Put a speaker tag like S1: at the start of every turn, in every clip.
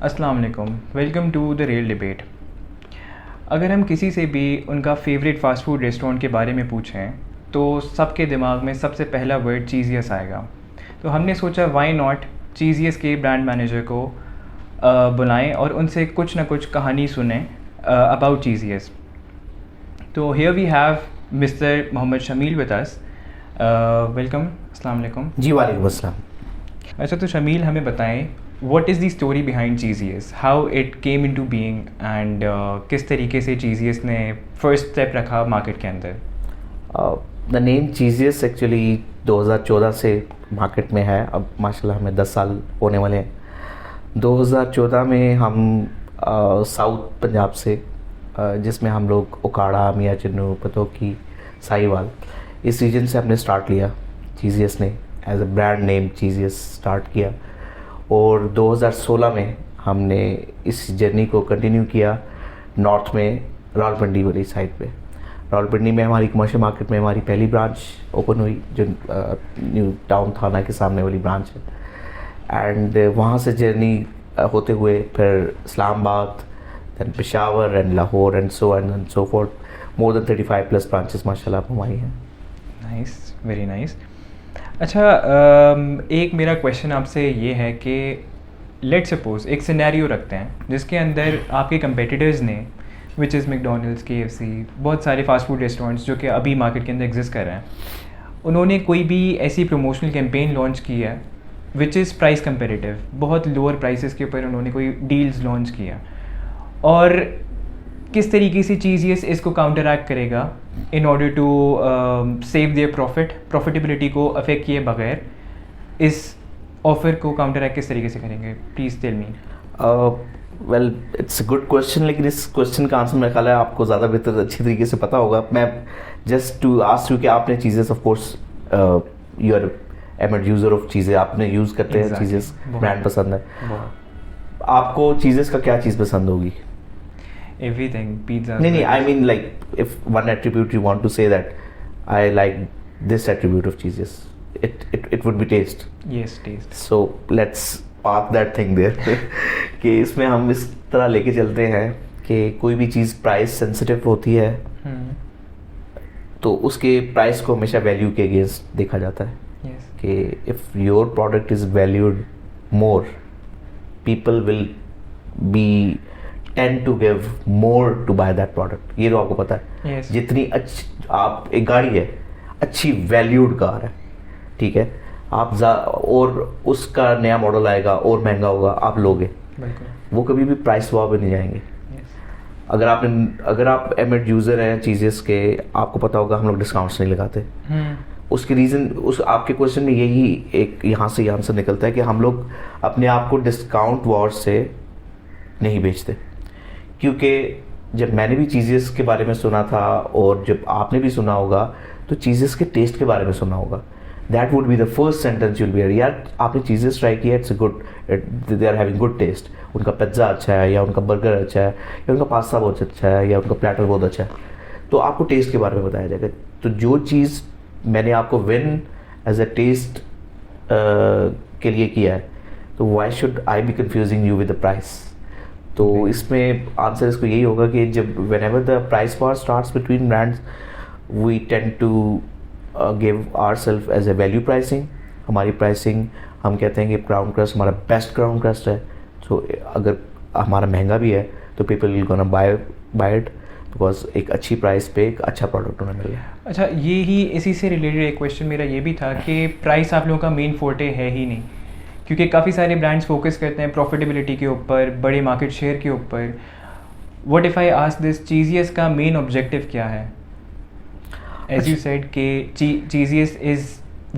S1: अस्सलाम वालेकुम, welcome to the real debate. अगर हम किसी से भी उनका फेवरेट फ़ास्ट फूड रेस्टोरेंट के बारे में पूछें तो सबके दिमाग में सबसे पहला वर्ड चीज़ियस आएगा। तो हमने सोचा व्हाई नॉट चीज़ियस के ब्रांड मैनेजर को बुलाएं और उनसे कुछ ना कुछ कहानी सुनें अबाउट चीज़ियस। तो here we have mister Mohammad Shamil with us. Welcome, अस्सलाम वालेकुम।
S2: जी वालेकुम अस्सलाम।
S1: अच्छा, तो शमील हमें बताएं what is the story behind Cheesiest, how it came into being and किस तरीके से Cheesiest ने फर्स्ट स्टेप रखा मार्केट के अंदर।
S2: द नेम चीज़ियस एक्चुअली 2014 से मार्केट में है। अब माशाल्लाह हमें 10 साल होने वाले हैं। 2014 में हम साउथ पंजाब से जिसमें हम लोग उकाड़ा, मियाँ चिन्नू, पतोकी, साहिवाल, इस रीजन से हमने स्टार्ट लिया। चीज़ियस ने as a brand name Cheezious start किया और 2016 में हमने इस जर्नी को कंटिन्यू किया नॉर्थ में, रावलपिंडी वाली साइड पे। रावलपिंडी में हमारी कमर्शियल मार्केट में हमारी पहली ब्रांच ओपन हुई, जो न्यू टाउन थाना के सामने वाली ब्रांच है। एंड वहाँ से जर्नी होते हुए फिर Islamabad, then Peshawar and Lahore and so forth. More than 35 plus branches माशाल्लाह हमारी हैं।
S1: Nice, very nice. अच्छा, एक मेरा क्वेश्चन आपसे ये है कि लेट सपोज एक सिनेरियो रखते हैं जिसके अंदर आपके कंपेटिटर्स ने, विच इज़ मैकडोनल्ड्स, KFC, बहुत सारे फास्ट फूड रेस्टोरेंट्स जो कि अभी मार्केट के अंदर एग्जिस्ट कर रहे हैं, उन्होंने कोई भी ऐसी प्रमोशनल कैंपेन लॉन्च की है विच इज़ प्राइस कंपेरेटिव, बहुत लोअर प्राइसेस के ऊपर उन्होंने कोई डील्स लॉन्च किया, और किस तरीके से चीज़ियस इसको काउंटर एक्ट करेगा in order to save their profitability को अफेक्ट किए बगैर इस ऑफर को काउंटर एक्ट किस तरीके से करेंगे? Please tell me.
S2: Well, it's a good question, लेकिन इस क्वेश्चन का आंसर मेरा ख्याल है आपको ज़्यादा बेहतर अच्छी तरीके से पता होगा। मैं जस्ट टू आस्क यू कि आपने Cheezious, of course you are aimed user of Cheezious, आपने यूज़ करते हैं चीज़ेस, ब्रांड पसंद है आपको। चीज़ेस का क्या चीज़ पसंद होगी?
S1: Everything, pizza.
S2: नहीं, I mean like if one attribute you want to say that I like this attribute of cheeses, it would be taste.
S1: Yes, taste.
S2: So let's park that thing there. कि इसमें हम इस तरह लेके चलते हैं कि कोई भी चीज़ प्राइस सेंसिटिव होती है तो उसके प्राइस को हमेशा वैल्यू के अगेंस्ट देखा जाता है।
S1: Yes.
S2: कि if your product is valued more, people will be tend to give more to buy that product। ये तो आपको पता है।
S1: Yes.
S2: जितनी अच्छी आप, एक गाड़ी है, अच्छी वैल्यूड कार है, ठीक है, आप और उसका नया मॉडल आएगा और महंगा होगा, आप लोगे, वो कभी भी प्राइस वॉर पे नहीं जाएंगे।
S1: Yes.
S2: अगर आप एमएड यूज़र हैं चीज़ेस के, आपको पता होगा हम लोग डिस्काउंट्स नहीं लगाते। उसके रीज़न, उस आपके क्वेश्चन में यही एक यहाँ से आंसर निकलता है कि हम लोग अपने आप को डिस्काउंट वॉर से नहीं बेचते। क्योंकि जब मैंने भी चीज़ेस के बारे में सुना था और जब आपने भी सुना होगा तो चीज़ेस के टेस्ट के बारे में सुना होगा। That would be the first sentence you'll be, यार आपने चीज़ेस ट्राई किया, it's good, they are having good taste. उनका पिज़्ज़ा अच्छा है, या उनका बर्गर अच्छा है, या उनका पास्ता बहुत अच्छा है, या उनका प्लेटर बहुत अच्छा है, तो आपको टेस्ट के बारे में बताया जाएगा। तो जो चीज़ मैंने आपको विन एज अ टेस्ट के लिए किया है, तो why should I be confusing you with the price? तो इसमें आंसर इसको यही होगा कि जब whenever the price war starts between brands, we tend to give our self as a value pricing. हमारी प्राइसिंग, हम कहते हैं कि क्राउन क्रस्ट हमारा बेस्ट क्राउन क्रस्ट है, सो अगर हमारा महंगा भी है तो people will gonna buy it because एक अच्छी प्राइस पे एक अच्छा प्रोडक्ट उन्हें मिल रहा है।
S1: अच्छा, ये ही इसी से रिलेटेड एक क्वेश्चन मेरा ये भी था कि प्राइस आप लोगों का मेन फोर्टे है ही नहीं, क्योंकि काफ़ी सारे ब्रांड्स फोकस करते हैं प्रॉफिटेबिलिटी के ऊपर, बड़े मार्केट शेयर के ऊपर। What if I ask this, Cheezious का मेन ऑब्जेक्टिव क्या है? एज यू सेड कि Cheezious is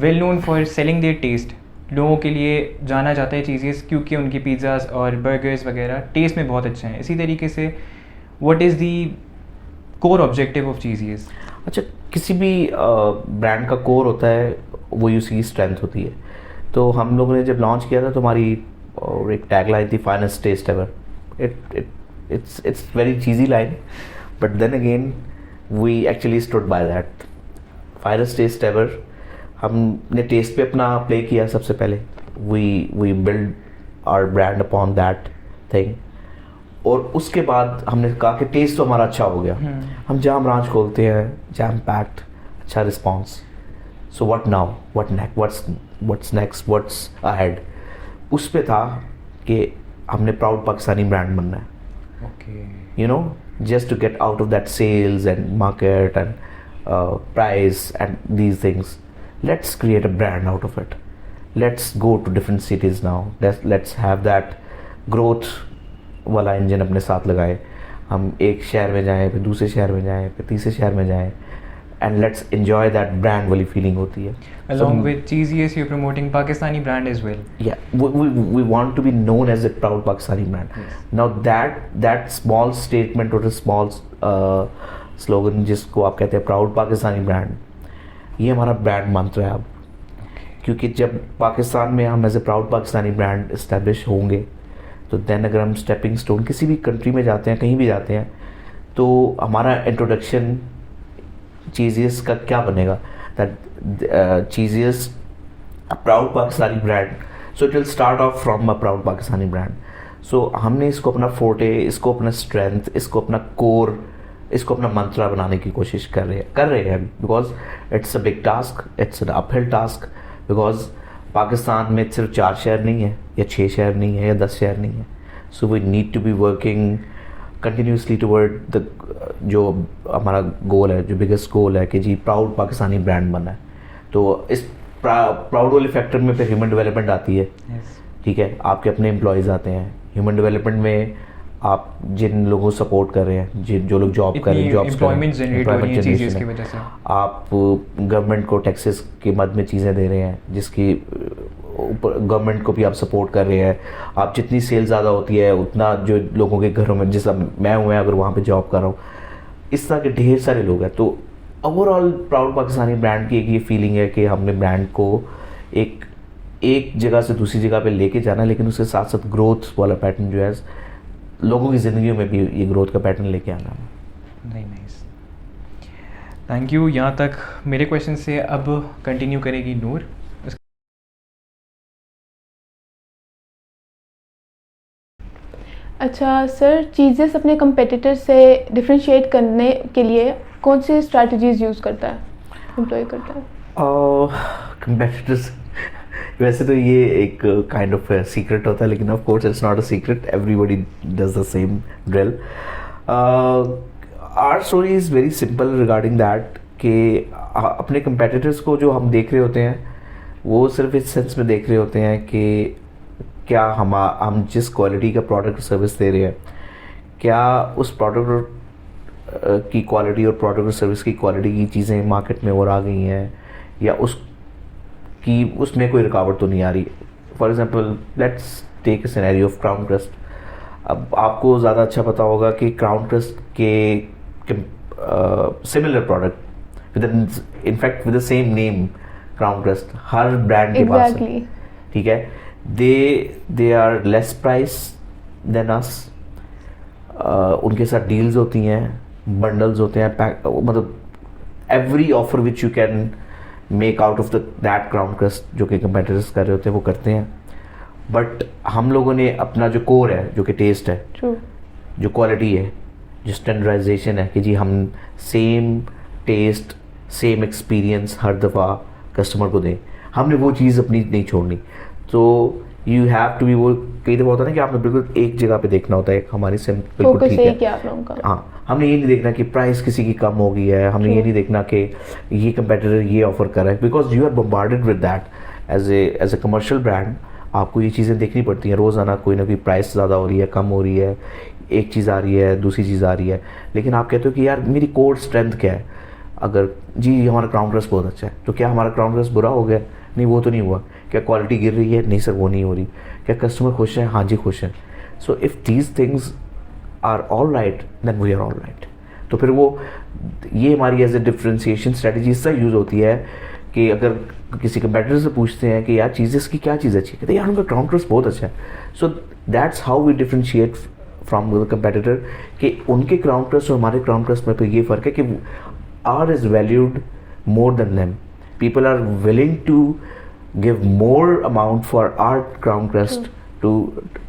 S1: well known for selling their taste, लोगों के लिए जाना जाता है चीज़ियस क्योंकि उनकी पिज़्ज़ाज और बर्गर्स वगैरह टेस्ट में बहुत अच्छे हैं। इसी तरीके से what is the core objective of Cheezious?
S2: अच्छा, किसी भी ब्रांड का कोर होता है वो उसकी स्ट्रेंथ होती है। तो हम लोगों ने जब लॉन्च किया था तो हमारी एक टैग लाइन थी, finest taste ever. It's very cheesy line, but then again we actually stood by that finest taste ever. हमने टेस्ट पे अपना प्ले किया सबसे पहले। We build our brand upon that thing. और उसके बाद हमने कहा कि टेस्ट तो हमारा अच्छा हो गया, हम जाम रांच खोलते हैं, जैम पैक्ड, अच्छा response. So what now, what's next, what's ahead. उस पे था कि हमने प्राउड पाकिस्तानी ब्रांड बनना है।
S1: Okay.
S2: You know, just to get out of that sales and market and price and these things, let's create a brand out of it. Let's go to different cities now. Let's have that growth वाला engine अपने साथ लगाए। हम एक शहर में जाएं, फिर दूसरे शहर में जाएं, फिर तीसरे शहर में जाएं, and let's enjoy that brand वाली feeling होती है।
S1: Along with Cheesiest, you're promoting Pakistani brand as well.
S2: Yeah, we want to be known as a proud Pakistani brand.
S1: Yes.
S2: Now that small statement or a small slogan जिसको आप कहते हैं proud Pakistani brand, ये हमारा brand मंत्र है अब। क्योंकि जब पाकिस्तान में हम as a proud Pakistani brand establish होंगे, तो देन अगर हम स्टेपिंग स्टोन किसी भी कंट्री में जाते हैं, कहीं भी जाते हैं, तो हमारा इंट्रोडक्शन चीज़ियस का क्या बनेगा, that Cheezious proud Pakistani brand. So it will start off from a proud Pakistani brand. So हमने इसको अपना फोर्टे, इसको अपना स्ट्रेंथ, इसको अपना कोर, इसको अपना मंत्रा बनाने की कोशिश कर रहे हैं because it's a big task, it's an uphill task. Because Pakistan में सिर्फ 4 शहर नहीं है, या 6 शहर नहीं है, या 10 शहर नहीं है। So we need to be working continuously toward the जो हमारा गोल है, जो बिगेस्ट गोल है कि जी प्राउड पाकिस्तानी ब्रांड बनना है। तो इस प्राउड वाले फैक्टर में फिर ह्यूमन डेवलपमेंट आती है। ठीक है, आपके अपने एम्प्लॉयज़ आते हैं। ह्यूमन डेवलपमेंट में आप जिन लोगों को सपोर्ट कर रहे हैं, जो लोग जॉब कर रहे हैं, जॉब्स
S1: एम्प्लॉयमेंट जनरेट हो रही है चीज़ की वजह से।
S2: आप गवर्नमेंट को टैक्सेस के मद में चीज़ें दे रहे हैं, जिसकी ऊपर गवर्नमेंट को भी आप सपोर्ट कर रहे हैं। आप जितनी सेल ज़्यादा होती है, उतना जो लोगों के घरों में, जैसा मैं हूँ, अगर वहाँ पे जॉब कर रहा हूँ, इस तरह के ढेर सारे लोग हैं। तो ओवरऑल प्राउड पाकिस्तानी ब्रांड की एक ये फीलिंग है कि हमने ब्रांड को एक जगह से दूसरी जगह पे लेके जाना है, लेकिन उसके साथ साथ ग्रोथ वाला पैटर्न जो है लोगों की ज़िंदगी में भी ये ग्रोथ का पैटर्न लेके आना है।
S1: Very nice, thank you. यहाँ तक मेरे क्वेश्चन से अब कंटिन्यू करेगी नूर।
S3: अच्छा सर, चीज़ेस अपने कंपेटिटर से डिफरेंशिएट करने के लिए कौन सी स्ट्रैटेजीज यूज़ करता है, एम्प्लॉय करता है?
S2: कंपेटिटर्स वैसे तो ये एक काइंड ऑफ सीक्रेट होता है, लेकिन of course it's not a secret, everybody does the same drill. Our story is very simple regarding that कि अपने कंपेटिटर्स को जो हम देख रहे होते हैं, वो सिर्फ इस सेंस में देख रहे होते हैं कि क्या हम जिस क्वालिटी का प्रोडक्ट सर्विस दे रहे हैं, क्या उस प्रोडक्ट की क्वालिटी और प्रोडक्ट और सर्विस की क्वालिटी की चीज़ें मार्केट में और आ गई हैं, या उसमें कोई रुकावट तो नहीं आ रही। For example let's take a scenario of crown crust. अब आपको ज़्यादा अच्छा पता होगा कि क्राउन क्रस्ट के similar product in fact with the same name crown crust हर ब्रांड के पास है। ठीक है, they are less price than us. उनके साथ डील्स होती हैं, बंडल्स होते हैं, मतलब every offer which you can make out of that crown crust जो कि कंपेटिटर्स कर रहे होते हैं वो करते हैं। बट हम लोगों ने अपना जो कोर है, जो कि टेस्ट है, जो क्वालिटी है, जो स्टैंडर्डाइजेशन है कि जी हम सेम टेस्ट सेम एक्सपीरियंस हर दफ़ा कस्टमर को दें, हमने वो चीज़ अपनी नहीं छोड़नी। तो यू हैव टू बी, वो कई दफ़ा होता है ना कि आपने बिल्कुल एक जगह पे देखना होता है, हमारी सिम बिल्कुल ठीक है। हाँ, हमने ये नहीं देखना कि प्राइस किसी की कम हो गई है, हमने ये नहीं देखना कि ये कंपेटिटर ये ऑफर कर रहा है, because you are bombarded with that as a commercial brand. आपको ये चीज़ें देखनी पड़ती हैं रोज़ाना, कोई ना कोई प्राइस ज़्यादा हो रही है, कम हो रही है, एक चीज़ आ रही है, दूसरी चीज़ आ रही है, लेकिन आप कहते हो कि यार मेरी कोर स्ट्रेंथ क्या है। अगर जी हमारा क्राउन क्रस्ट बहुत अच्छा है, तो क्या हमारा क्राउन क्रस्ट बुरा हो गया? नहीं, वो तो नहीं हुआ। क्या क्वालिटी गिर रही है? नहीं सर, वो नहीं हो रही। क्या कस्टमर खुश है? हाँ जी खुश हैं। So if these things are all right then we are all right. तो फिर वो ये हमारी एज ए डिफ्रेंसिएशन स्ट्रेटजी इससे यूज़ होती है कि अगर किसी कंपेटिटर से पूछते हैं कि यार चीज़ें की क्या चीज़ अच्छी है, कहते हैं यार उनका क्राउन क्रस्ट बहुत अच्छा है। So that's how we differentiate from the competitor, कि उनके क्राउन क्रस्ट और हमारे क्राउन क्रस्ट में फिर ये फ़र्क है कि our is valued more than them. People are willing to give more amount for our crown crust to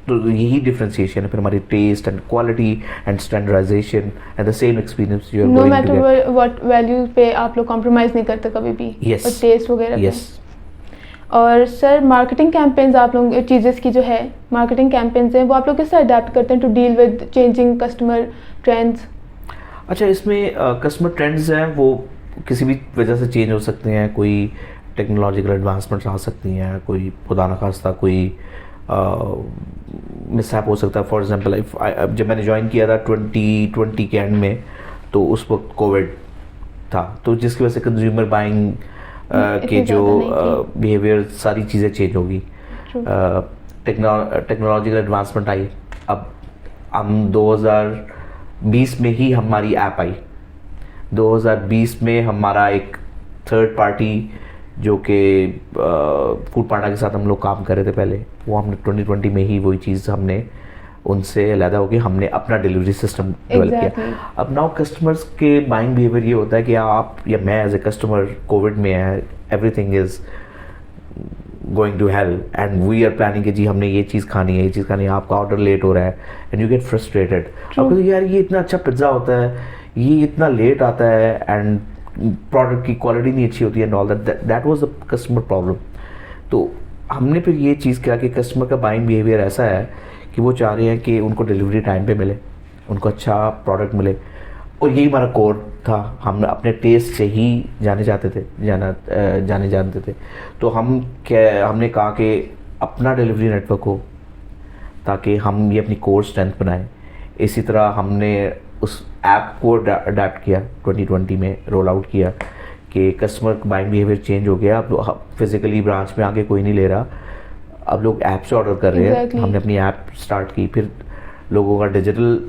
S2: तो यही डिफरेंशिएशन है फिर हमारी taste and quality and standardisation and the same experience you are
S3: no
S2: going to get.
S3: Matter what value पे आप लोग compromise नहीं करते कभी भी,
S2: Yes.
S3: और टेस्ट वगैरह पे।
S2: यस।
S3: और सर मार्केटिंग कैंपेन्स आप लोग चीज़ेस की जो है मार्केटिंग कैंपेन्स हैं वो आप लोग कैसे अडेप्ट करते हैं to deal with changing customer trends?
S2: अच्छा, इसमें कस्टमर ट्रेंड्स हैं वो किसी भी वजह से चेंज हो सकते हैं, कोई टेक्नोलॉजिकल एडवांसमेंट्स आ सकती हैं, कोई खुदा न खास्ता कोई मिसहैप हो सकता है। फॉर एग्जांपल जब मैंने ज्वाइन किया था 2020 के एंड में, तो उस वक्त कोविड था, तो जिसकी वजह से कंज्यूमर बाइंग के जो बिहेवियर सारी चीज़ें चेंज होगी। टेक्नोलॉजिकल एडवांसमेंट आई, अब हम 2020 में ही हमारी ऐप आई, 2020 में हमारा एक थर्ड पार्टी जो कि फूड पांडा के साथ हम लोग काम कर रहे थे पहले, वो हमने 2020 में ही वही चीज़ हमने उनसे अलहदा होकर हमने अपना डिलीवरी सिस्टम डेवलप किया। अब नाउ कस्टमर्स के बाइंग बिहेवियर ये होता है कि आप या मैं एज ए कस्टमर कोविड में है, everything is going to hell and we are planning कि जी हमने ये चीज़ खानी है, ये चीज़ खानी है, आपका ऑर्डर लेट हो रहा है एंड यू गेट फ्रस्ट्रेटेड। आपको तो यार ये इतना अच्छा पिज्ज़ा होता है, ये इतना लेट आता है एंड प्रोडक्ट की क्वालिटी नहीं अच्छी होती है and all that was the customer problem. तो हमने फिर ये चीज़ किया कि कस्टमर का बाइंग बिहेवियर ऐसा है कि वो चाह रहे हैं कि उनको डिलीवरी टाइम पे मिले, उनको अच्छा प्रोडक्ट मिले, और यही हमारा कोर था। हम अपने टेस्ट से ही जाने जानते थे। तो हमने कहा कि अपना डिलीवरी नेटवर्क हो ताकि हम ये अपनी कोर स्ट्रेंथ बनाएं। इसी तरह हमने उस ऐप को अडेप्ट किया, 2020 में रोल आउट किया कि कस्टमर बाइंग बिहेवियर चेंज हो गया। अब फिज़िकली ब्रांच में आके कोई नहीं ले रहा, अब लोग ऐप से ऑर्डर कर रहे हैं। हमने अपनी ऐप स्टार्ट की, फिर लोगों का डिजिटल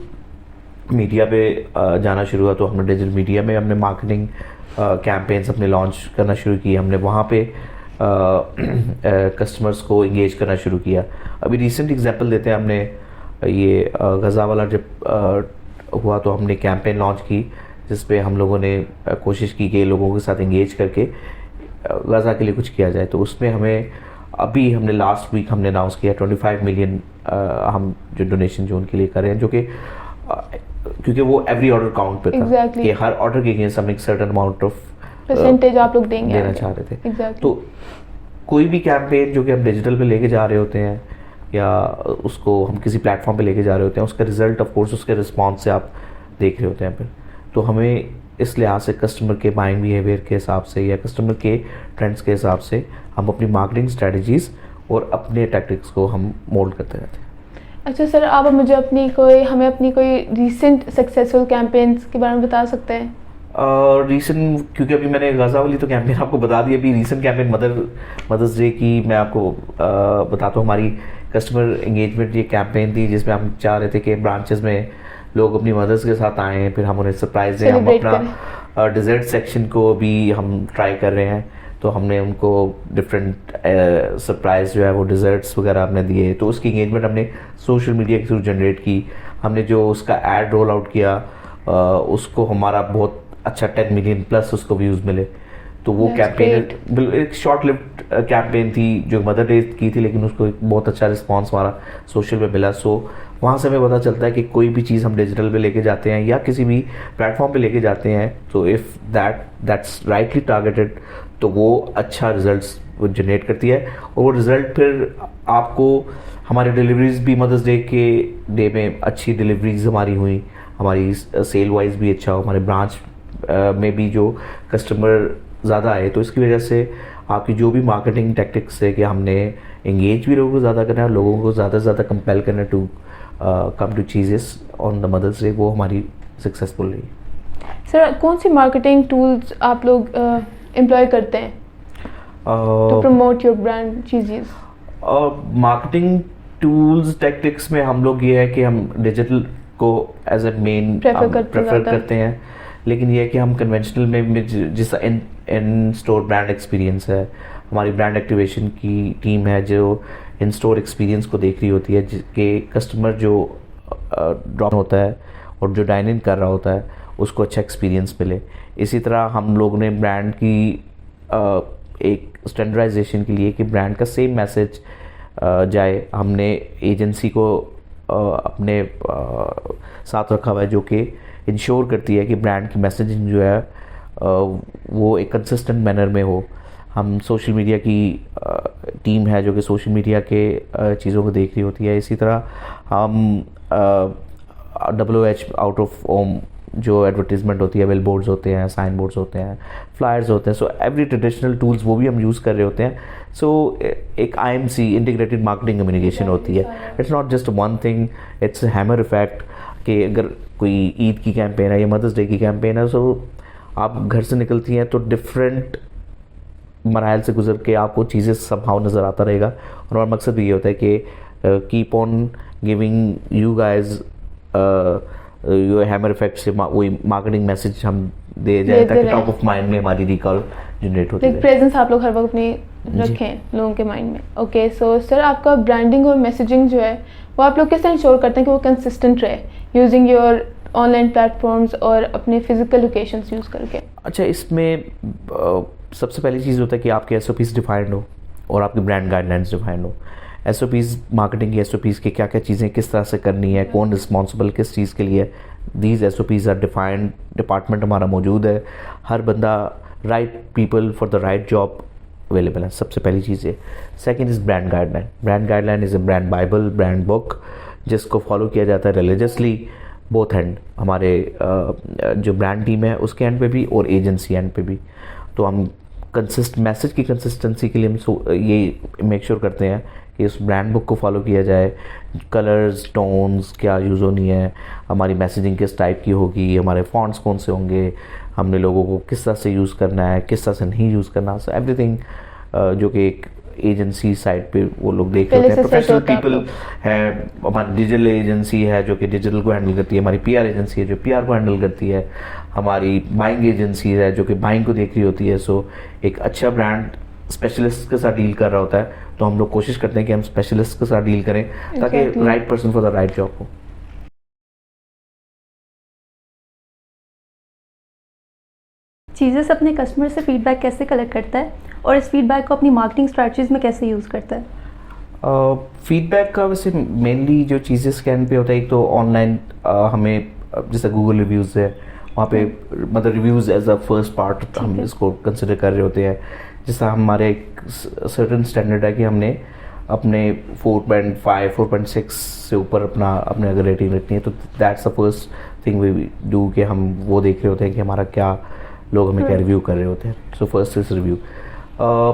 S2: मीडिया पे जाना शुरू हुआ, तो हमने डिजिटल मीडिया में हमने मार्केटिंग कैंपेन्स अपने लॉन्च करना शुरू किए। हमने वहाँ पे कस्टमर्स को इंगेज करना शुरू किया। अभी रिसेंट एग्जांपल देते हैं, हमने ये गज़ा वाला जब हुआ तो हमने कैंपेन लॉन्च की जिस पे हम लोगों ने कोशिश की कि लोगों के साथ इंगेज करके गज़ा के लिए कुछ किया जाए। तो उसमें हमने लास्ट वीक हमने अनाउंस किया 25 मिलियन हम जो डोनेशन जो उनके लिए कर रहे हैं, जो कि क्योंकि वो एवरी ऑर्डर काउंट पे था कि हर ऑर्डर के अगेंस्ट हम एक सर्टेन अमाउंट ऑफ
S3: परसेंटेज आप लोग देना
S2: चाह रहे थे। तो कोई भी कैंपेन जो कि हम डिजिटल पे लेके जा रहे होते हैं या उसको हम किसी प्लेटफॉर्म पे लेके जा रहे होते हैं, उसका रिजल्ट ऑफ कोर्स उसके रिस्पॉन्स से आप देख रहे होते हैं। फिर तो हमें इस लिहाज से कस्टमर के बाइंग बिहेवियर के हिसाब से या कस्टमर के ट्रेंड्स के हिसाब से हम अपनी मार्केटिंग स्ट्रेटजीज़ और अपने टैक्टिक्स को हम मोल्ड करते रहते हैं।
S3: अच्छा सर, आप मुझे हमें अपनी कोई रीसेंट सक्सेसफुल कैंपेन्स के बारे में बता सकते हैं?
S2: रीसेंट, क्योंकि अभी मैंने गाज़ा वाली तो कैंपेन आपको बता दी, अभी रीसेंट कैंपेन मदर्स डे की मैं आपको बताता हूँ। हमारी कस्टमर एंगेजमेंट ये कैंपेन थी जिसमें हम चाह रहे थे कि ब्रांचेस में लोग अपनी मदर्स के साथ आएँ, फिर हम उन्हें सरप्राइज दें। हम अपना डिज़र्ट सेक्शन को भी हम ट्राई कर रहे हैं, तो हमने उनको डिफरेंट सरप्राइज जो है वो डिज़र्ट्स वगैरह हमने दिए। तो उसकी एंगेजमेंट हमने सोशल मीडिया के थ्रू जनरेट की। हमने जो उसका एड रोल आउट किया उसको हमारा बहुत अच्छा 10 मिलियन प्लस उसको व्यूज़ मिले। तो वो कैंपेन एक शॉर्ट लिव्ड कैंपेन थी जो मदर डे की थी, लेकिन उसको एक बहुत अच्छा रिस्पांस हमारा सोशल पे मिला। सो वहाँ से हमें पता चलता है कि कोई भी चीज़ हम डिजिटल पे लेके जाते हैं या किसी भी प्लेटफॉर्म पे लेके जाते हैं, तो इफ़ दैट्स राइटली टारगेटेड तो वो अच्छा रिजल्ट्स वो जनरेट करती है। और वो रिज़ल्ट फिर आपको हमारे डिलीवरीज भी मदर्स डे के डे में अच्छी डिलीवरीज हमारी हुई, हमारी सेल वाइज भी अच्छा हो, हमारे ब्रांच में भी जो कस्टमर ज़्यादा आए। तो इसकी वजह से आपकी जो भी मार्केटिंग टैक्टिक्स है कि हमने एंगेज भी लोगों को ज़्यादा करना है, लोगों को ज़्यादा से ज़्यादा कंपेल करना to come to Cheezious on the mother's day, वो हमारी सक्सेसफुल रही।
S3: सर कौन सी मार्केटिंग टूल्स आप लोग एम्प्लॉय करते हैं to promote your brand Cheezious?
S2: Marketing tools tactics में हम लोग ये है कि हम डिजिटल को एज ए मेन प्रेफर करते हैं, लेकिन ये है कि हम कन्वेंशनल में जिस इन स्टोर ब्रांड एक्सपीरियंस है, हमारी ब्रांड एक्टिवेशन की टीम है जो इन स्टोर एक्सपीरियंस को देख रही होती है कि कस्टमर जो ड्रॉप होता है और जो डाइन इन कर रहा होता है उसको अच्छा एक्सपीरियंस मिले। इसी तरह हम लोग ने ब्रांड की एक स्टैंडर्डाइजेशन के लिए कि ब्रांड का सेम मैसेज जाए, हमने एजेंसी को अपने साथ रखा हुआ है जो कि इंश्योर करती है कि ब्रांड की मैसेजिंग जो है वो एक कंसिस्टेंट मैनर में हो। हम सोशल मीडिया की टीम है जो कि सोशल मीडिया के चीज़ों को देख रही होती है। इसी तरह हम WH आउट ऑफ होम जो एडवर्टीजमेंट होती है, बिल बोर्ड्स होते हैं, साइन बोर्ड्स होते हैं, फ्लायर्स होते हैं, सो एवरी ट्रेडिशनल टूल्स वो भी हम यूज़ कर रहे होते हैं। सो एक IMC इंटीग्रेटेड मार्केटिंग कम्युनिकेशन होती है। It's not just one thing, it's hammer effect कि अगर कोई ईद की कैंपेन है या मदर्स डे की कैंपेन है, सो आप घर से निकलती हैं तो डिफरेंट मराहल से गुजर के आपको चीज़ें समहाउ नज़र आता रहेगा। और हमारा मकसद भी ये होता है कि keep on giving you guys yo hammer effect से वही मार्केटिंग मैसेज हम दे जाए ताकि टॉप ऑफ माइंड में हमारी रिकॉल जनरेट होती है।
S3: प्रेजेंस आप लोग हर वक्त अपनी रखें लोगों के माइंड में। ओके, सो सर आपका ब्रांडिंग और मैसेजिंग जो है वो आप लोग कैसे इंश्योर करते हैं कि वो कंसिस्टेंट रहे यूजिंग योर ऑनलाइन प्लेटफॉर्म्स और अपने फिजिकल लोकेशंस यूज़ करके?
S2: अच्छा, इसमें सबसे पहली चीज़ होता है कि आपके SOPs डिफाइंड हो और आपकी ब्रांड गाइडलाइंस डिफाइंड हो। SOPs, मार्केटिंग की SOPs की क्या क्या चीज़ें किस तरह से करनी है, कौन रिस्पॉन्सिबल किस चीज़ के लिए, these SOPs are defined. Department हमारा मौजूद है, हर बंदा right people for the right job available है, सबसे पहली चीज़ है। Second is brand guideline. Brand guideline is a brand bible, brand book जिसको फॉलो किया जाता है रिलीजियसली बोथ एंड, हमारे जो ब्रांड टीम है उसके एंड पे भी और एजेंसी एंड पे भी। तो हम मैसेज की कंसिस्टेंसी के लिए हम ये मेक श्योर करते हैं कि उस ब्रांड बुक को फॉलो किया जाए। कलर्स, टोन्स क्या यूज़ होनी है, हमारी मैसेजिंग किस टाइप की होगी, हमारे फॉन्ट्स कौन से होंगे, हमने लोगों को किस तरह से यूज़ करना है, किस तरह से नहीं यूज़ करना। सो एवरीथिंग जो कि एक एजेंसी साइड पे वो लोग देख रहे होते हैं। प्रोफेशनल पीपल है, हमारी डिजिटल एजेंसी है जो कि डिजिटल को हैंडल करती है, हमारी PR एजेंसी है जो PR को हैंडल करती है, हमारी बाइंग एजेंसी है जो कि बाइंग को देख रही होती है। सो एक अच्छा ब्रांड स्पेशलिस्ट के साथ डील कर रहा होता है, तो हम लोग कोशिश करते हैं कि हम स्पेशलिस्ट के साथ डील करें ताकि right person for the right job हो।
S4: चीज़ेस अपने कस्टमर से फीडबैक कैसे कलेक्ट करता है और इस फीडबैक को अपनी मार्केटिंग स्ट्रैटेजीज में कैसे यूज़ करता है?
S2: फीडबैक का वैसे मेनली जो चीज़ें स्कैन पे होता है, एक तो ऑनलाइन हमें जैसे गूगल रिव्यूज़ है वहाँ पे, मतलब reviews as a first part हम इसको कंसिडर कर रहे होते हैं। जैसा हमारे एक सर्टेन स्टैंडर्ड है कि हमने अपने 4.5 4.6 से ऊपर अपने अगर रेटिंग रखनी है तो that's the first thing we do, कि हम वो देख रहे होते हैं कि हमारा क्या लोग हमें क्या रिव्यू कर रहे होते हैं। So first is review.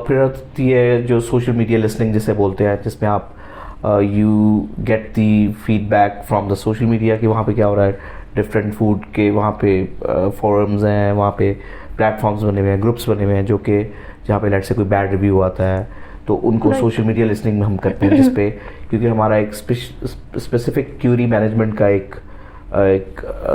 S2: फिर आती है जो सोशल मीडिया लिसनिंग जिसे बोलते हैं, जिसमें आप you get the feedback from the social media कि वहाँ पे क्या हो रहा है, डिफरेंट फूड के वहाँ पे फोरम्स हैं, वहाँ पे प्लेटफॉर्म्स बने हुए हैं, ग्रुप्स बने हुए हैं जो कि जहाँ पे लेट से कोई बैड रिव्यू आता है तो उनको सोशल मीडिया लिसनिंग में हम करते हैं, जिसपे क्योंकि हमारा एक स्पेसिफिक क्यूरी मैनेजमेंट का एक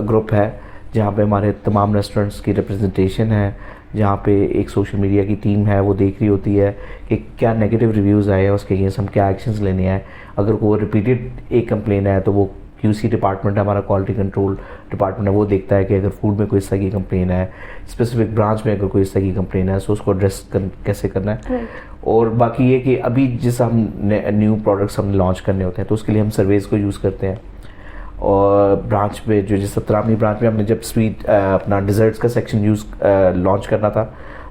S2: ग्रुप है जहाँ पे हमारे तमाम रेस्टोरेंट्स की रिप्रेजेंटेशन है, जहाँ पे एक सोशल मीडिया की टीम है वो देख रही होती है कि क्या नेगेटिव रिव्यूज़ आए हैं, उसके अगेंस्ट हम क्या एक्शंस लेने हैं। अगर वो रिपीटेड एक कंप्लेन है तो वो QC डिपार्टमेंट है, हमारा क्वालिटी कंट्रोल डिपार्टमेंट है, वो देखता है कि अगर फूड में कोई इस तरह की कंप्लेन है, स्पेसिफिक ब्रांच में अगर कोई इस तरह की कंप्लेन है तो उसको एड्रेस कैसे करना है। और बाकी ये कि अभी जिस हम न्यू प्रोडक्ट्स हम लॉन्च करने होते हैं तो उसके लिए हम सर्वेज़ को यूज़ करते हैं। और ब्रांच में जो जिस सतरावनी ब्रांच में हमने जब स्वीट अपना डिज़र्ट्स का सेक्शन लॉन्च करना था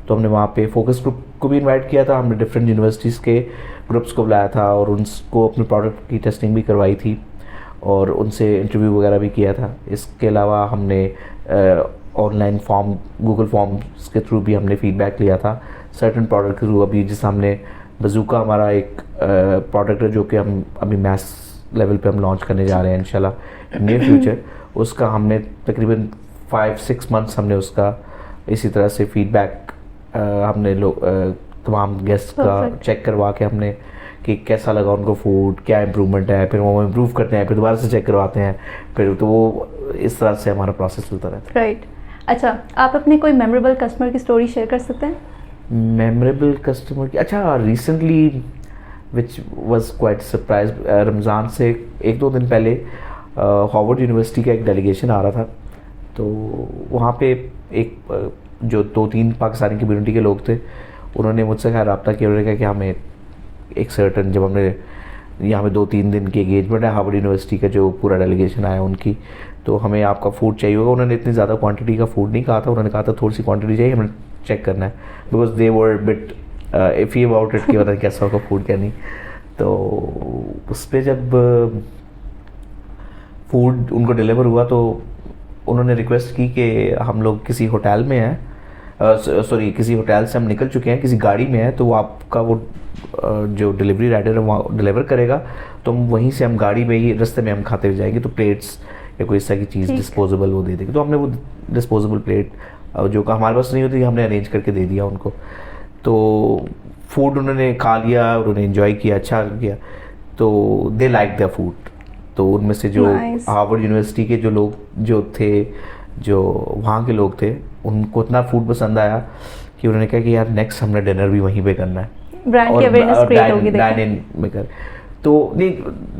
S2: तो हमने वहाँ पे फोकस ग्रुप को भी इनवाइट किया था, हमने डिफरेंट यूनिवर्सिटीज़ के ग्रुप्स को बुलाया था और उनको अपने प्रोडक्ट की टेस्टिंग भी करवाई थी और उनसे इंटरव्यू वगैरह भी किया था। इसके अलावा हमने ऑनलाइन फॉर्म, गूगल फॉर्म्स के थ्रू भी हमने फीडबैक लिया था सर्टन प्रोडक्ट के थ्रू। अभी जिस हमने बजूका हमारा एक प्रोडक्ट है जो कि हम अभी मैस लेवल पे हम लॉन्च करने जा रहे हैं इंशाल्लाह नियर फ्यूचर, उसका हमने तकरीबन 5-6 मंथ्स हमने उसका इसी तरह से फीडबैक हमने तमाम गेस्ट का चेक करवा के हमने कि कैसा लगा उनको फूड, क्या इम्प्रूवमेंट है, फिर वो इम्प्रूव करते हैं, फिर दोबारा से चेक करवाते हैं, फिर तो वो इस तरह से हमारा प्रोसेस चलता रहता है।
S4: राइट। अच्छा, आप अपने कोई मेमोरेबल कस्टमर की स्टोरी शेयर कर सकते हैं?
S2: मेमोरेबल कस्टमर की, अच्छा recently which was quite surprise, Ramzan से 1-2 दिन पहले हार्वर्ड यूनिवर्सिटी का एक डेलीगेशन आ रहा था, तो वहाँ पे एक जो 2-3 पाकिस्तानी कम्युनिटी के लोग थे उन्होंने मुझसे खैर रब्ता किया, उन्होंने कहा कि हमें एक सर्टन, जब हमने यहाँ पे 2-3 दिन की एंगेजमेंट है, हार्वर्ड यूनिवर्सिटी का जो पूरा डेलीगेशन आया उनकी, तो हमें आपका फूड चाहिए होगा। उन्होंने इतनी ज़्यादा क्वांटिटी का फूड नहीं कहा था, उन्होंने कहा था थोड़ी सी क्वांटिटी चाहिए, हमें चेक करना है, because they were bit iffy about it कि पता नहीं कैसा होगा फूड क्या नहीं। तो उस पर जब फूड उनको डिलीवर हुआ तो उन्होंने रिक्वेस्ट की कि हम लोग किसी होटल में हैं, सॉरी किसी होटल से हम निकल चुके हैं, किसी गाड़ी में है, तो वो आपका वो जो डिलीवरी राइडर है वहाँ डिलीवर करेगा, तो हम वहीं से हम गाड़ी में ही रास्ते में हम खाते हुए जाएंगे, तो प्लेट्स या कोई इस तरह की चीज़ डिस्पोजेबल वो दे देगी। तो हमने वो डिस्पोजेबल प्लेट जो का हमारे पास नहीं होती हमने अरेंज करके दे दिया उनको। तो फूड उन्होंने खा लिया, उन्होंने इन्जॉय किया, अच्छा किया, तो दे लाइक द फूड। तो उनमें से जो हार्वर्ड यूनिवर्सिटी के जो लोग जो थे, जो वहाँ के लोग थे, उनको इतना फूड पसंद आया कि उन्होंने कहा कि यार नेक्स्ट हमने डिनर भी वहीं पे करना है,
S4: ब्रांड की अवेयरनेस क्रिएट होगी
S2: डाइन इन में कर। तो नहीं,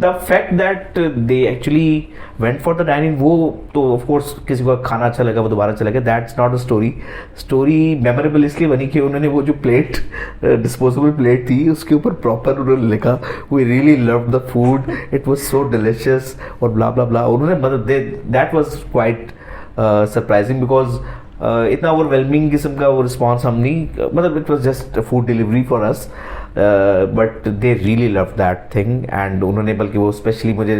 S2: the fact that they actually went for the dine in, वो तो ऑफ कोर्स किसी को खाना अच्छा लगा वो दोबारा चला गया, that's not a story. Story memorable इसलिए बनी कि उन्होंने वो जो प्लेट डिस्पोजेबल प्लेट थी उसके ऊपर प्रॉपर उन्होंने लिखा we really love the food, it was so delicious और ब्ला ब्ला ब्ला। उन्होंने मतलब that was quite surprising, because इतना ओवरवेलमिंग किस्म का वो रिस्पॉन्स हम नहीं, मतलब it was just food delivery for us, but they really love that thing. And उन्होंने बल्कि वो स्पेशली मुझे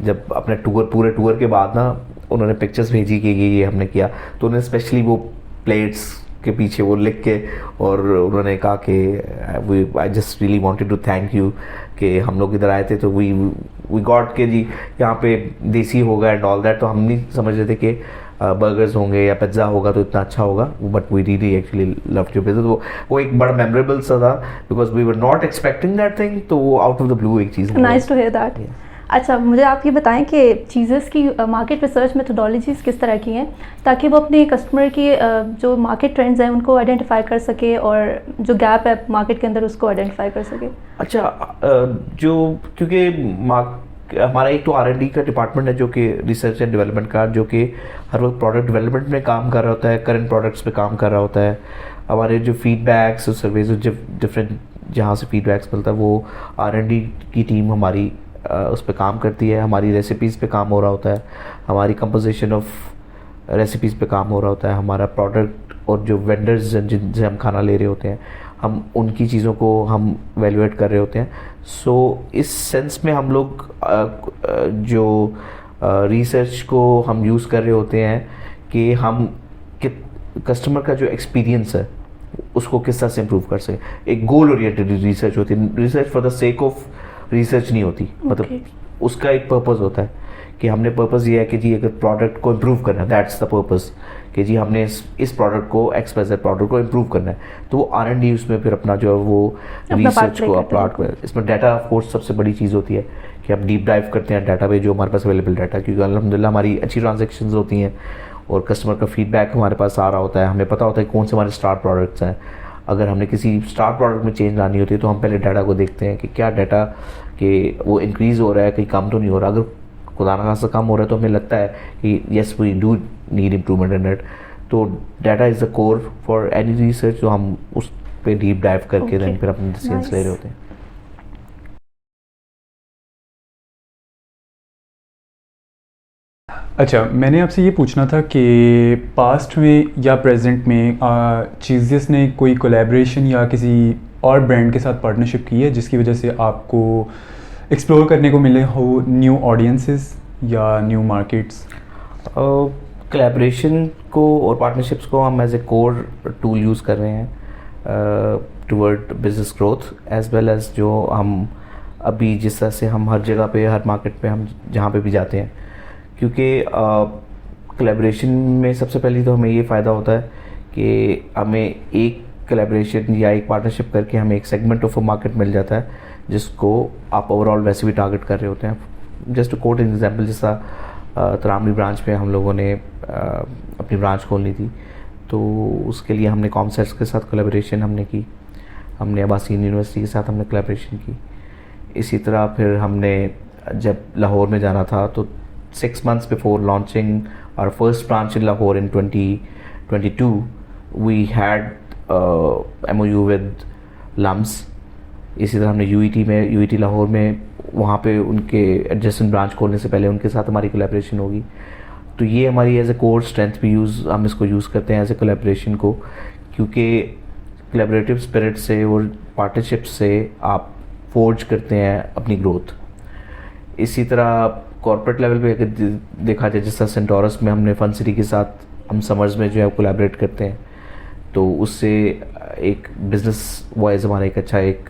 S2: जब अपने पूरे टूर के बाद ना उन्होंने पिक्चर्स भेजी कि ये हमने किया, तो उन्होंने स्पेशली वो प्लेट्स के पीछे वो लिख के और उन्होंने कहा कि I just really wanted to thank you कि हम लोग इधर आए थे, तो वी गॉट के जी यहाँ पे देसी होगा एंड ऑल दैट। तो हम नहीं समझ रहे थे कि बर्गर्स होंगे या पिज्ज़ा होगा तो इतना अच्छा होगा, but we really actually loved your pizza. तो वो एक बड़ा मेमोरेबल सा था, because we were not expecting that thing, तो वो आउट ऑफ द ब्लू एक चीज़।
S4: Nice to hear that. अच्छा, मुझे आप ये बताएं कि चीज़ेस की मार्केट रिसर्च मेथोडोलॉजीज़ किस तरह की हैं ताकि वो अपने कस्टमर की जो मार्केट ट्रेंड्स हैं उनको आइडेंटिफाई कर सके और जो गैप है मार्केट के अंदर उसको आइडेंटिफाई कर सके।
S2: अच्छा, जो क्योंकि हमारा एक तो R&D का डिपार्टमेंट है जो कि रिसर्च एंड डेवलपमेंट का, जो कि हर वक्त प्रोडक्ट डेवलपमेंट में काम कर रहा होता है, करंट प्रोडक्ट्स पे काम कर रहा होता है। हमारे जो फीडबैक्स और सर्वेज जो डिफरेंट जहाँ से फीडबैक्स मिलता है वो R&D की टीम हमारी उस पर काम करती है, हमारी रेसिपीज़ पे काम हो रहा होता है, हमारी कंपोजिशन ऑफ रेसिपीज़ पे काम हो रहा होता है, हमारा प्रोडक्ट और जो वेंडर्स जिनसे हम खाना ले रहे होते हैं हम उनकी चीज़ों को हम वैल्यूएट कर रहे होते हैं। सो इस सेंस में हम लोग जो रिसर्च को हम यूज़ कर रहे होते हैं कि हम कस्टमर का जो एक्सपीरियंस है उसको किस तरह से इम्प्रूव कर सकें। एक गोल ओरिएंटेड रिसर्च होती है, research for the sake of research नहीं होती, मतलब उसका एक पर्पस होता है कि हमने पर्पस ये है कि जी अगर प्रोडक्ट को इम्प्रूव करना है, दैट्स द पर्पस कि जी हमने इस प्रोडक्ट को एक्सप्रेस प्रोडक्ट को इम्प्रूव करना है, तो वो R&D उसमें फिर अपना जो है वो रिसर्च को अपलाट कर। इसमें डाटा ऑफ कोर्स सबसे बड़ी चीज़ होती है कि हम डीप डाइव करते हैं डाटा पे, जो हमारे पास अवेलेबल डाटा, क्योंकि अल्हम्दुलिल्लाह हमारी अच्छी ट्रांजेक्शन्स होती हैं और कस्टमर का फीडबैक हमारे पास आ रहा होता है, हमें पता होता है कौन से हमारे स्टार प्रोडक्ट्स हैं। अगर हमने किसी स्टार प्रोडक्ट में चेंज लानी होती है तो हम पहले डाटा को देखते हैं कि क्या डाटा कि वो इंक्रीज़ हो रहा है, कहीं कम तो नहीं हो रहा। अगर खुदा न खासा कम हो रहा है तो हमें लगता है कि yes we do need improvement in it. तो data is the core for any research, जो हम उस पर डीप डाइव करके देन फिर अपने डिसीजंस ले रहे होते हैं।
S5: अच्छा, मैंने आपसे ये पूछना था कि पास्ट में या प्रेजेंट में चीज़ेस ने कोई कोलैबोरेशन या किसी और ब्रांड के साथ पार्टनरशिप की है जिसकी वजह से आपको एक्सप्लोर करने को मिले हो न्यू ऑडियंसेस या न्यू मार्केट्स?
S2: कोलैबोरेशन को और पार्टनरशिप्स को हम as a core tool use कर रहे हैं toward business growth, as well as जो हम अभी जिस तरह से हम हर जगह पे हर मार्केट पे हम जहाँ पे भी जाते हैं, क्योंकि कोलैबोरेशन में सबसे पहले तो हमें ये फ़ायदा होता है कि हमें एक कोलैबोरेशन या एक पार्टनरशिप करके हमें एक सेगमेंट ऑफ अ मार्केट मिल जाता है जिसको आप ओवरऑल वैसे भी टारगेट कर रहे होते हैं। Just to quote an example, जैसा तरामनी ब्रांच में हम लोगों ने अपनी ब्रांच खोलनी थी, तो उसके लिए हमने कॉमसेट्स के साथ कोलैबोरेशन हमने की, हमने अब्बासियन यूनिवर्सिटी के साथ हमने कोलैबोरेशन की। इसी तरह फिर हमने जब लाहौर में जाना था तो 6 months before launching our first branch in Lahore in 2022, we had MOU with LUMS। इसी तरह हमने UET लाहौर में वहाँ पे उनके एडजेसेंट ब्रांच खोलने से पहले उनके साथ हमारी कोलैबोरेशन होगी। तो ये हमारी एज ए कोर स्ट्रेंथ भी हम इसको यूज़ करते हैं एज ए कोलैबोरेशन को, क्योंकि कोलैबोरेटिव स्पिरिट से और पार्टनरशिप से आप फोर्ज करते हैं अपनी ग्रोथ। इसी तरह कॉर्पोरेट लेवल पे अगर देखा जाए, जिस तरह सेंटोरस में हमने फन सिटी के साथ हम समर्स में जो है कोलैबोरेट करते हैं, तो उससे एक बिज़नेस वाइज हमारा एक अच्छा एक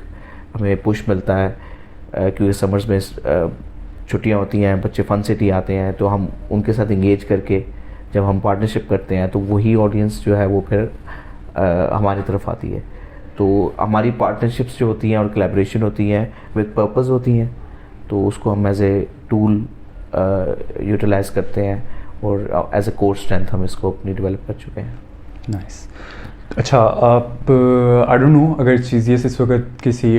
S2: हमें पुश मिलता है, क्योंकि समर्स में छुट्टियां होती हैं, बच्चे फन सिटी आते हैं, तो हम उनके साथ इंगेज करके जब हम पार्टनरशिप करते हैं तो वही ऑडियंस जो है वो फिर हमारी तरफ आती है। तो हमारी पार्टनरशिप्स जो होती हैं और कोलैबोरेशन होती हैं विद पर्पस होती हैं, तो उसको हम एज ए टूल यूटिलाइज करते हैं और एज ए कोर स्ट्रेंथ हम इसको अपनी डेवलप कर चुके हैं।
S5: नाइस। अच्छा, आप आई डोंट नो अगर चीज़ इस वक्त किसी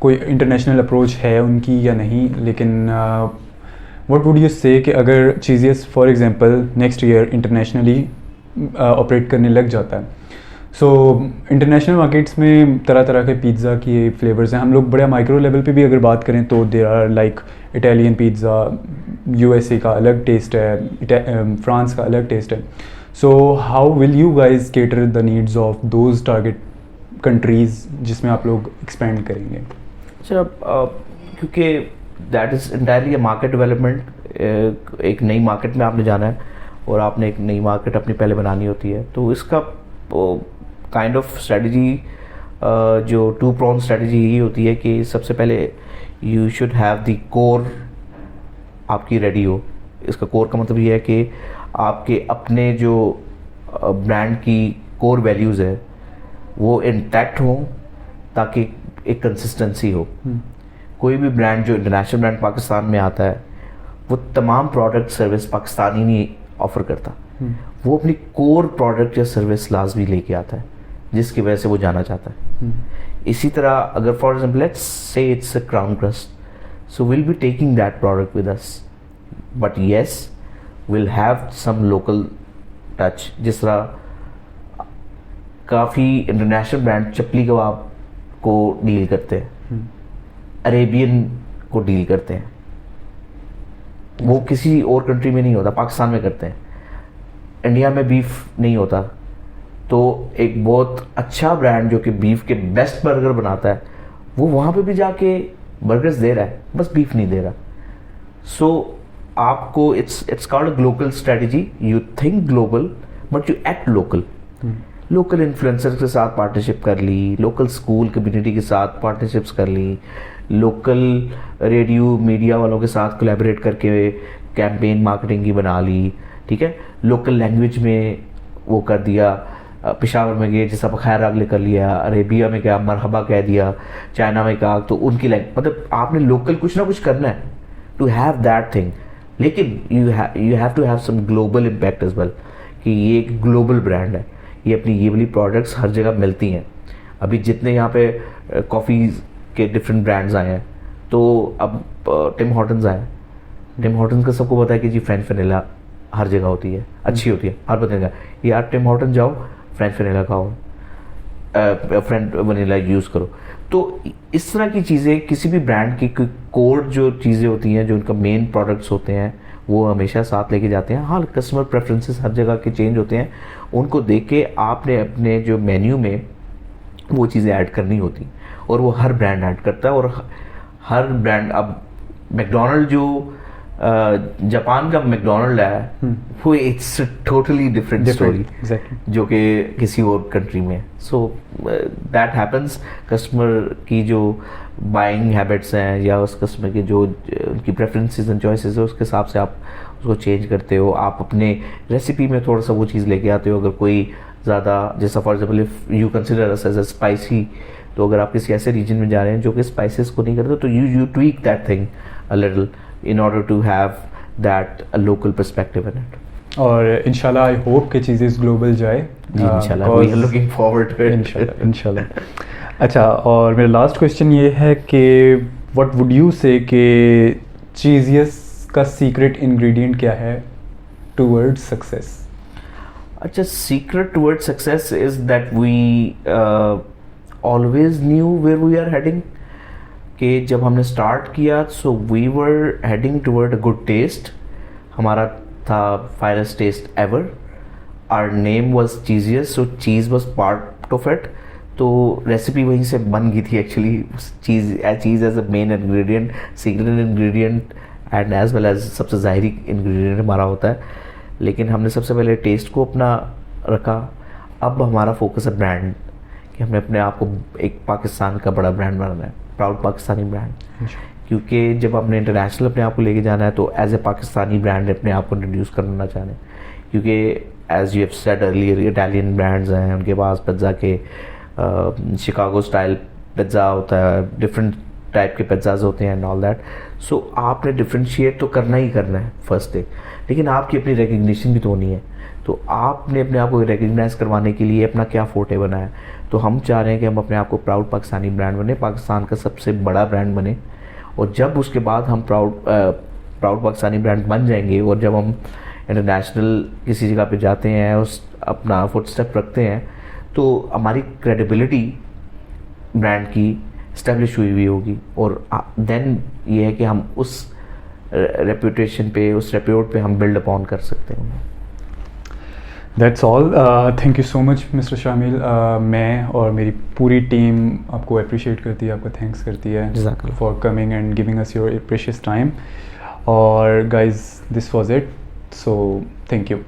S5: कोई इंटरनेशनल अप्रोच है उनकी या नहीं, लेकिन व्हाट वुड यू से कि अगर Cheezious for example next year internationally operate करने लग जाता है, सो इंटरनेशनल मार्केट्स में तरह तरह के पिज़्ज़ा की फ्लेवर्स हैं। हम लोग बड़े माइक्रो लेवल पे भी अगर बात करें तो there are like Italian pizza, USA का अलग टेस्ट है, फ्रांस का अलग टेस्ट है। So how will you guys cater the needs of those target countries जिसमें आप लोग एक्सपेंड करेंगे?
S2: अच्छा, क्योंकि that is entirely a market development. एक नई मार्केट में आपने जाना है और आपने एक नई मार्केट अपनी पहले बनानी होती है, तो इसका काइंड ऑफ स्ट्रेटजी जो टू प्रॉन स्ट्रेटजी यही होती है कि सबसे पहले you should have the core आपकी रेडी हो। इसका कोर का मतलब ये है कि आपके अपने जो ब्रांड की कोर वैल्यूज़ है वो इंटैक्ट हों, ताकि एक कंसिस्टेंसी हो। कोई भी ब्रांड जो इंटरनेशनल ब्रांड पाकिस्तान में आता है वो तमाम प्रोडक्ट सर्विस पाकिस्तानी नहीं ऑफ़र करता, वो अपनी कोर प्रोडक्ट या सर्विस लाजमी लेके आता है जिसकी वजह से वो जाना चाहता है। इसी तरह अगर for example let's say it's a crown crust, so will be taking that product with us, but yes will have some local touch. जिस तरह काफ़ी इंटरनेशनल ब्रांड चपली कबाब को डील करते हैं, अरेबियन को डील करते हैं, वो किसी और कंट्री में नहीं होता, पाकिस्तान में करते हैं। इंडिया में बीफ नहीं होता, तो एक बहुत अच्छा ब्रांड जो कि बीफ के बेस्ट बर्गर बनाता है वो वहाँ पे भी जाके बर्गर्स दे रहा है, बस बीफ नहीं दे रहा। सो आपको it's called global strategy. You think global but you act local. Local influencer के साथ पार्टनरशिप कर ली, लोकल स्कूल कम्युनिटी के साथ पार्टनरशिप्स कर ली, लोकल रेडियो मीडिया वालों के साथ कोलैबोरेट करके कैंपेन मार्केटिंग की बना ली, ठीक है। लोकल लैंग्वेज में वो कर दिया, पेशावर में गए जैसा खैर अगले कर लिया, अरेबिया में क्या मरहबा कह दिया, चाइना में कहा तो उनकी मतलब आपने लोकल कुछ ना कुछ करना है टू हैव दैट थिंग। लेकिन you have to have some global impact as well, कि ये एक ग्लोबल ब्रांड है, ये अपनी ये वाली प्रोडक्ट्स हर जगह मिलती हैं। अभी जितने यहाँ पे कॉफ़ी के डिफरेंट ब्रांड्स आए हैं, तो अब टिम हॉर्टन्स आए हैं। टिम हॉर्टन्स का सबको पता है कि जी फ्रेंच वनीला हर जगह होती है, अच्छी होती है, हर बंदे का यार टिम हॉर्टन जाओ फ्रेंच वनीला खाओ, फ्रेंच वनीला यूज़ करो। तो इस तरह की चीज़ें किसी भी ब्रांड की कोर जो चीज़ें होती हैं, जो उनका मेन प्रोडक्ट्स होते हैं, वो हमेशा साथ लेके जाते हैं। हाँ, कस्टमर प्रेफरेंसेस हर जगह के चेंज होते हैं, उनको देख के आपने अपने जो मेन्यू में वो चीज़ें ऐड करनी होती, और वो हर ब्रांड ऐड करता है। और हर ब्रांड, अब मैकडोनल्ड जो जापान का मैकडोनल्ड है, वो इट्स टोटली डिफरेंट स्टोरी जो कि किसी और कंट्री में। So that happens. कस्टमर की जो बाइंग हैबिट्स हैं या उस कस्टमर की जो उनकी प्रेफरेंसेस एंड चॉइसेस है, उसके हिसाब से आप उसको चेंज करते हो। आप अपने रेसिपी में थोड़ा सा वो चीज़ लेके आते हो। अगर कोई ज़्यादा, जैसा for example if you consider us as a spicy, तो अगर आप किसी ऐसे रीजन में जा रहे हैं जो कि स्पाइसेस को नहीं करते, तो you tweak that thing a little in order to have that a local perspective in it.
S5: और इंशाल्लाह आई होप कि चीज़ें ग्लोबल जाए।
S2: इंशाल्लाह, we are looking forward to it.
S5: इंशाल्लाह। अच्छा, और मेरा लास्ट क्वेश्चन ये है कि व्हाट वुड यू से कि चीज़ियस का सीक्रेट इंग्रेडिएंट क्या है टुवर्ड्स सक्सेस?
S2: अच्छा, secret towards success is that we always knew where we are heading. कि जब हमने स्टार्ट किया so we were heading toward a good taste. हमारा था finest taste ever. Our name was Cheesious, so cheese was part of it. तो recipe वहीं से बन गई थी actually. Cheese as a main ingredient, secret ingredient and as well as सबसे ज़ाहिरी इंग्रेडिएंट हमारा होता है. लेकिन हमने सबसे पहले टेस्ट को अपना रखा. अब हमारा फोकस है ब्रांड, कि हमने अपने आप को एक पाकिस्तान का बड़ा ब्रांड बनाना है, प्राउड पाकिस्तानी ब्रांड. क्योंकि जब हमने इंटरनेशनल अपने आप को लेके जाना है तो एज ए पाकिस्तानी ब्रांड अपने आप को इंट्रोड्यूस करना चाह रहे हैं. क्योंकि as you have said earlier Italian brands हैं, उनके पास पिज़्ज़ा के शिकागो स्टाइल पिज़्ज़ा होता है, डिफरेंट टाइप के पिज़्ज़ाज होते हैं एंड ऑल दैट. सो आपने डिफ्रेंशिएट तो करना ही करना है फर्स्ट थिंग, लेकिन आपकी अपनी रिकग्निशन भी तो होनी है. तो आपने अपने आप को रिकग्नाइज करवाने के लिए अपना क्या फोटे बना है. तो हम चाह रहे हैं कि हम अपने आप को प्राउड पाकिस्तानी ब्रांड बने, पाकिस्तान का सबसे बड़ा ब्रांड बने. और जब उसके बाद हम प्राउड पाकिस्तानी ब्रांड बन जाएंगे और जब हम इंटरनेशनल किसी जगह पे जाते हैं, उस अपना फुटस्टेप रखते हैं, तो हमारी क्रेडिबिलिटी ब्रांड की इस्टेब्लिश हुई होगी. और देन ये है कि हम उस रेपुटेशन पे, उस रेप्यूट पे हम बिल्ड अपॉन कर सकते हैं.
S5: That's all. Thank you so much mister शामिल. मैं और मेरी पूरी टीम आपको अप्रिशिएट करती है, आपको थैंक्स करती है
S2: जज़ाकल्लाह
S5: for coming and giving us your precious time. और guys this was it, so thank you.